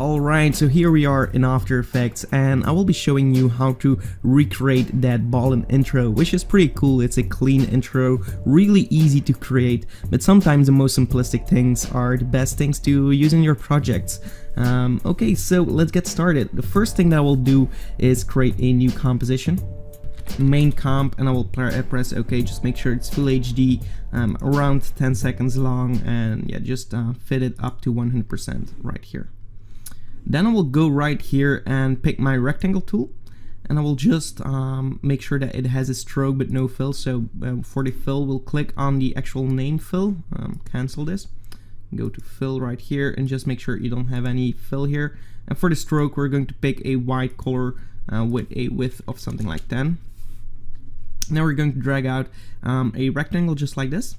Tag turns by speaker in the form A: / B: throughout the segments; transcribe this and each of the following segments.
A: Alright, so here we are in After Effects, and I will be showing you how to recreate that ball and intro, which is pretty cool. It's a clean intro, really easy to create, but sometimes the most simplistic things are the best things to use in your projects. Okay, so let's get started. The first thing that I will do is create a new composition, main comp, and I will press OK. Just make sure it's full HD, around 10 seconds long, and yeah, just fit it up to 100% right here. Then I will go right here and pick my rectangle tool, and I will just make sure that it has a stroke but no fill. So for the fill, we'll click on the actual name fill, cancel this, go to fill right here, and just make sure you don't have any fill here. And for the stroke, we're going to pick a white color with a width of something like 10. Now we're going to drag out a rectangle just like this.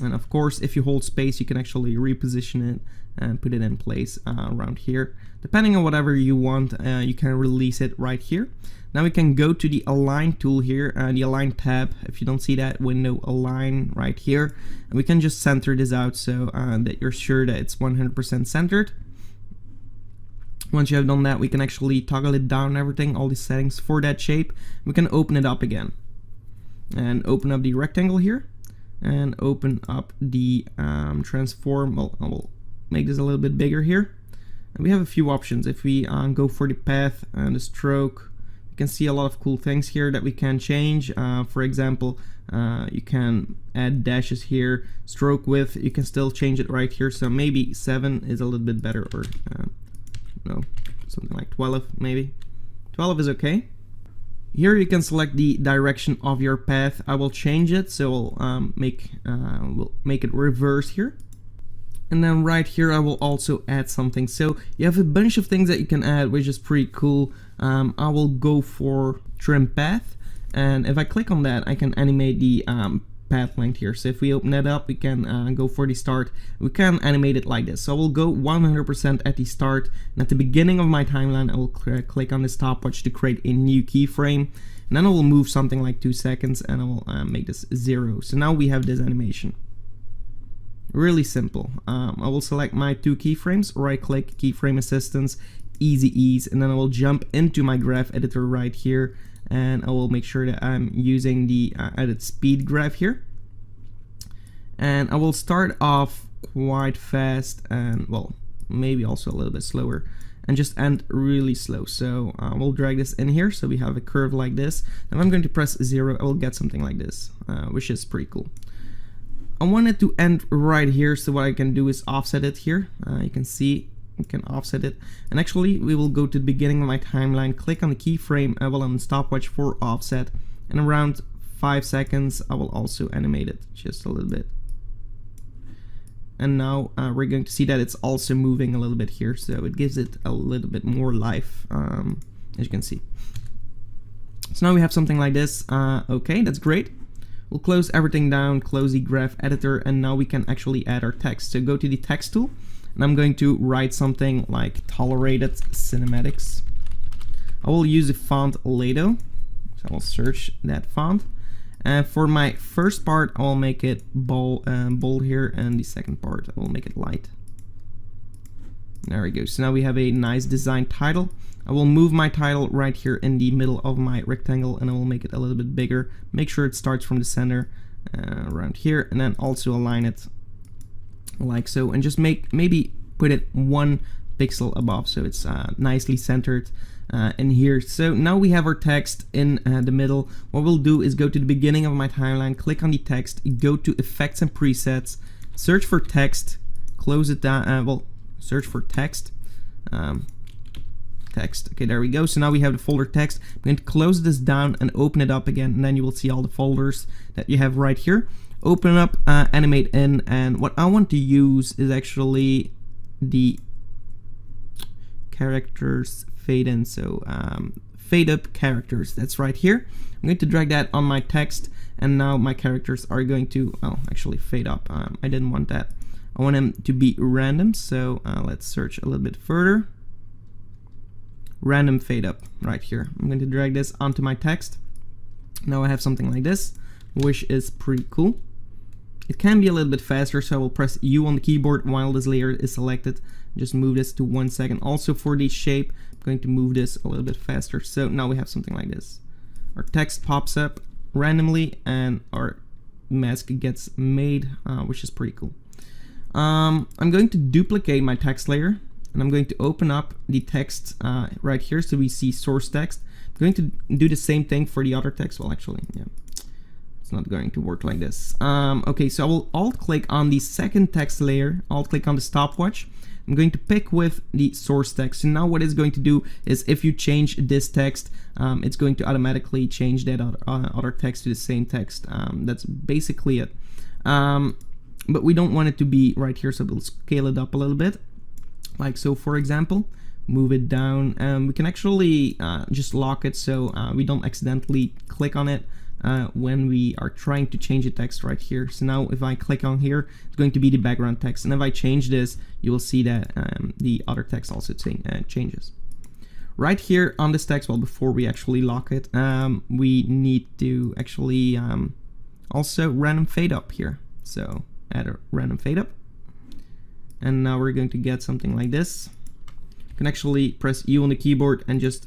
A: And of course, if you hold space, you can actually reposition it and put it in place around here. Depending on whatever you want, you can release it right here. Now we can go to the Align tool here, the Align tab. If you don't see that window, Align right here. And we can just center this out so that you're sure that it's 100% centered. Once you have done that, we can actually toggle it down, everything, all the settings for that shape. We can open it up again. And open up the rectangle here. And open up the transform. Well, I will make this a little bit bigger here. And we have a few options. If we go for the path and the stroke, you can see a lot of cool things here that we can change. For example, you can add dashes here. Stroke width, you can still change it right here. So maybe 7 is a little bit better, or no, something like 12 maybe. 12 is okay. Here you can select the direction of your path. I will change it, so we'll make it reverse here. And then right here I will also add something. So you have a bunch of things that you can add, which is pretty cool. I will go for trim path, and if I click on that, I can animate the path length here. So if we open that up, we can go for the start. We can animate it like this. So I will go 100% at the start, and at the beginning of my timeline I will click on the stopwatch to create a new keyframe, and then I will move something like 2 seconds, and I will make this 0. So now we have this animation. Really simple. I will select my 2 keyframes, right click, keyframe assistance, easy ease, and then I will jump into my graph editor right here, and I will make sure that I'm using the edit speed graph here. And I will start off quite fast, and well, maybe also a little bit slower, and just end really slow. So we'll drag this in here so we have a curve like this. And if I'm going to press 0, I will get something like this, which is pretty cool. I want it to end right here, so what I can do is offset it here. You can see we can offset it, and actually we will go to the beginning of my timeline, click on the keyframe, I will on the stopwatch for offset, and around 5 seconds I will also animate it just a little bit. And now we're going to see that it's also moving a little bit here, so it gives it a little bit more life, as you can see. So now we have something like this. Okay, that's great. We'll close everything down, close the graph editor, and now we can actually add our text. So go to the text tool, and I'm going to write something like tolerated cinematics. I will use the font Lato, so I will search that font. And for my first part, I will make it bold here, and the second part, I will make it light. There we go. So now we have a nice design title. I will move my title right here in the middle of my rectangle, and I will make it a little bit bigger. Make sure it starts from the center around here, and then also align it like so, and just maybe put it 1 pixel above so it's nicely centered in here. So now we have our text in the middle. What we'll do is go to the beginning of my timeline, click on the text, go to effects and presets, search for text, close it down, well, search for text, text. Okay, there we go. So now we have the folder text. I'm going to close this down and open it up again, and then you will see all the folders that you have right here. Open up, animate in, and what I want to use is actually the characters fade in. So fade up characters, that's right here. I'm going to drag that on my text, and now my characters are going to, well, actually fade up. I didn't want that. I want them to be random, so let's search a little bit further. Random fade up right here. I'm going to drag this onto my text. Now I have something like this, which is pretty cool. It can be a little bit faster, so I will press U on the keyboard while this layer is selected, Just move this to 1 second. Also for the shape, I'm going to move this a little bit faster. So now we have something like this. Our text pops up randomly and our mask gets made, which is pretty cool. I'm going to duplicate my text layer and I'm going to open up the text right here so we see source text. I'm going to do the same thing for the other text. Well, actually, yeah, it's not going to work like this. Okay, so I will alt click on the second text layer, alt click on the stopwatch. I'm going to pick with the source text. So now what it's going to do is if you change this text, it's going to automatically change that other text to the same text. That's basically it. But we don't want it to be right here, so we'll scale it up a little bit. Like so, for example, move it down. We can actually just lock it so we don't accidentally click on it when we are trying to change the text right here. So now if I click on here, it's going to be the background text. And if I change this, you will see that the other text also changes. Right here on this text, well, before we actually lock it, we need to actually also random fade up here. So add a random fade up. And now we're going to get something like this. You can actually press U on the keyboard and just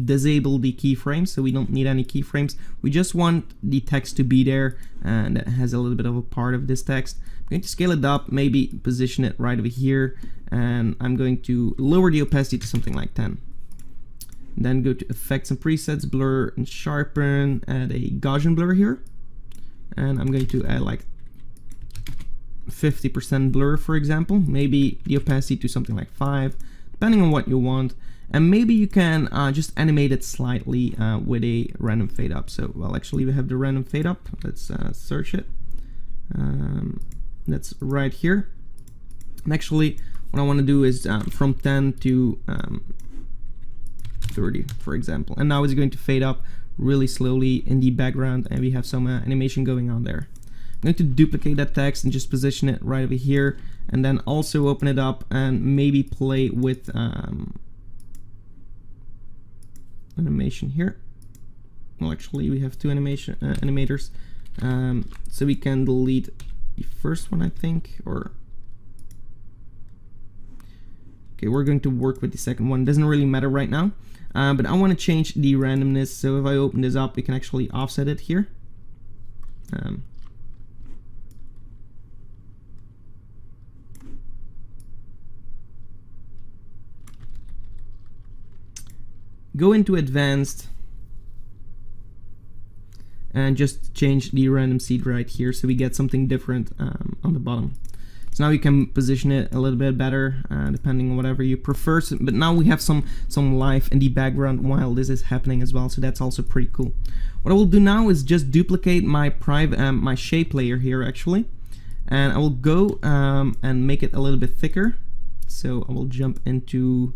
A: disable the keyframes, so we don't need any keyframes. We just want the text to be there, and that has a little bit of a part of this text. I'm going to scale it up, maybe position it right over here, and I'm going to lower the opacity to something like 10. Then go to Effects and Presets, Blur and Sharpen, add a Gaussian blur here, and I'm going to add like 50% blur, for example, maybe the opacity to something like 5, depending on what you want. And maybe you can just animate it slightly with a random fade up. So, well, actually we have the random fade up. Let's search it. That's right here. And actually, what I want to do is from 10 to 30, for example. And now it's going to fade up really slowly in the background, and we have some animation going on there. I'm going to duplicate that text and just position it right over here, and then also open it up and maybe play with animation here. Well, actually we have two animators, so we can delete the first one, I think, or okay, we're going to work with the second one. Doesn't really matter right now, but I want to change the randomness. So if I open this up, we can actually offset it here. Go into advanced and just change the random seed right here so we get something different on the bottom. So now you can position it a little bit better depending on whatever you prefer. So, but now we have some life in the background while this is happening as well, so that's also pretty cool. What I will do now is just duplicate my my shape layer here actually, and I will go and make it a little bit thicker. So I will jump into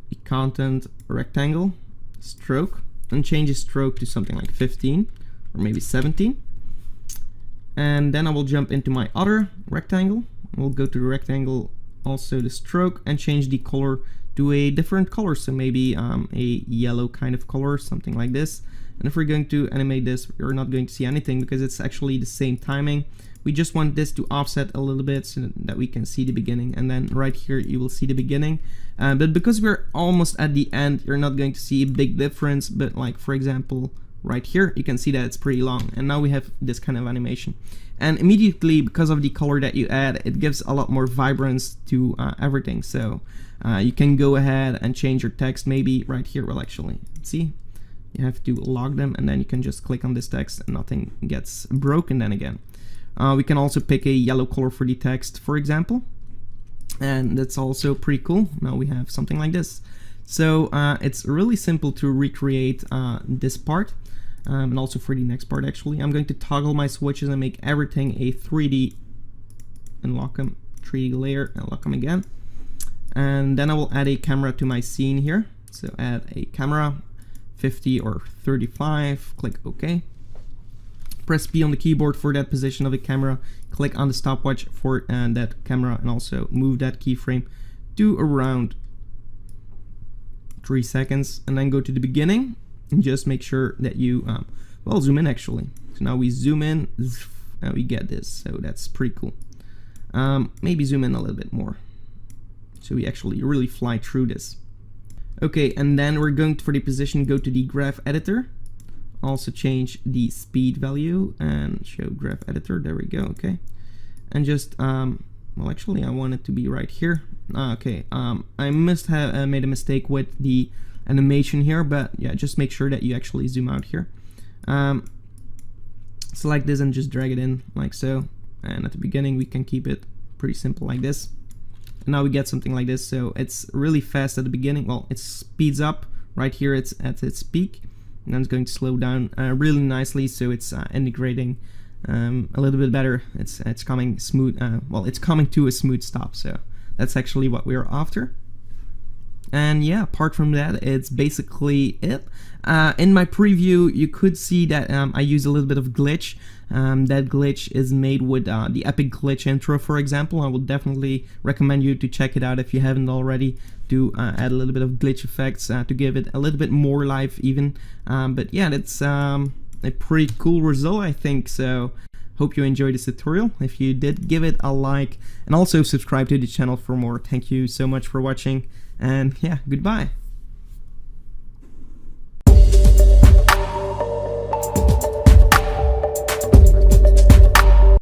A: the content rectangle stroke and change the stroke to something like 15 or maybe 17, and then I will jump into my other rectangle. We'll go to the rectangle, also the stroke, and change the color to a different color, so maybe a yellow kind of color, something like this. And if we're going to animate this, we're not going to see anything because it's actually the same timing. We just want this to offset a little bit so that we can see the beginning, and then right here you will see the beginning. But because we're almost at the end, you're not going to see a big difference. But like, for example, right here, you can see that it's pretty long, and now we have this kind of animation. And immediately, because of the color that you add, it gives a lot more vibrance to everything. So you can go ahead and change your text maybe right here. Well, actually, see, you have to log them, and then you can just click on this text and nothing gets broken then again. We can also pick a yellow color for the text, for example, and that's also pretty cool. Now we have something like this. So it's really simple to recreate this part, and also for the next part actually. I'm going to toggle my switches and make everything a 3D, and lock them, 3D layer, and lock them again. And then I will add a camera to my scene here. So add a camera, 50 or 35, click OK. Press P on the keyboard for that position of the camera, click on the stopwatch for that camera, and also move that keyframe to around 3 seconds, and then go to the beginning and just make sure that you well, zoom in actually. So now we zoom in and we get this, so that's pretty cool. Maybe zoom in a little bit more. so we actually really fly through this. Okay, and then we're going to, for the position, go to the graph editor. Also change the speed value and show graph editor. There we go. Okay, and just well, actually I want it to be right here. Okay, I must have made a mistake with the animation here, but yeah, just make sure that you actually zoom out here. Select this and just drag it in like so, and at the beginning we can keep it pretty simple like this. And now we get something like this. So it's really fast at the beginning. Well, it speeds up right here, it's at its peak, and then it's going to slow down really nicely, so it's integrating a little bit better. It's coming smooth, well, it's coming to a smooth stop, so that's actually what we're after. And yeah, apart from that, it's basically it. In my preview, you could see that I use a little bit of glitch. That glitch is made with the Epic Glitch intro, for example. I would definitely recommend you to check it out if you haven't already, to add a little bit of glitch effects to give it a little bit more life even. But yeah, that's a pretty cool result, I think. So hope you enjoyed this tutorial. If you did, give it a like and also subscribe to the channel for more. Thank you so much for watching, and yeah, goodbye.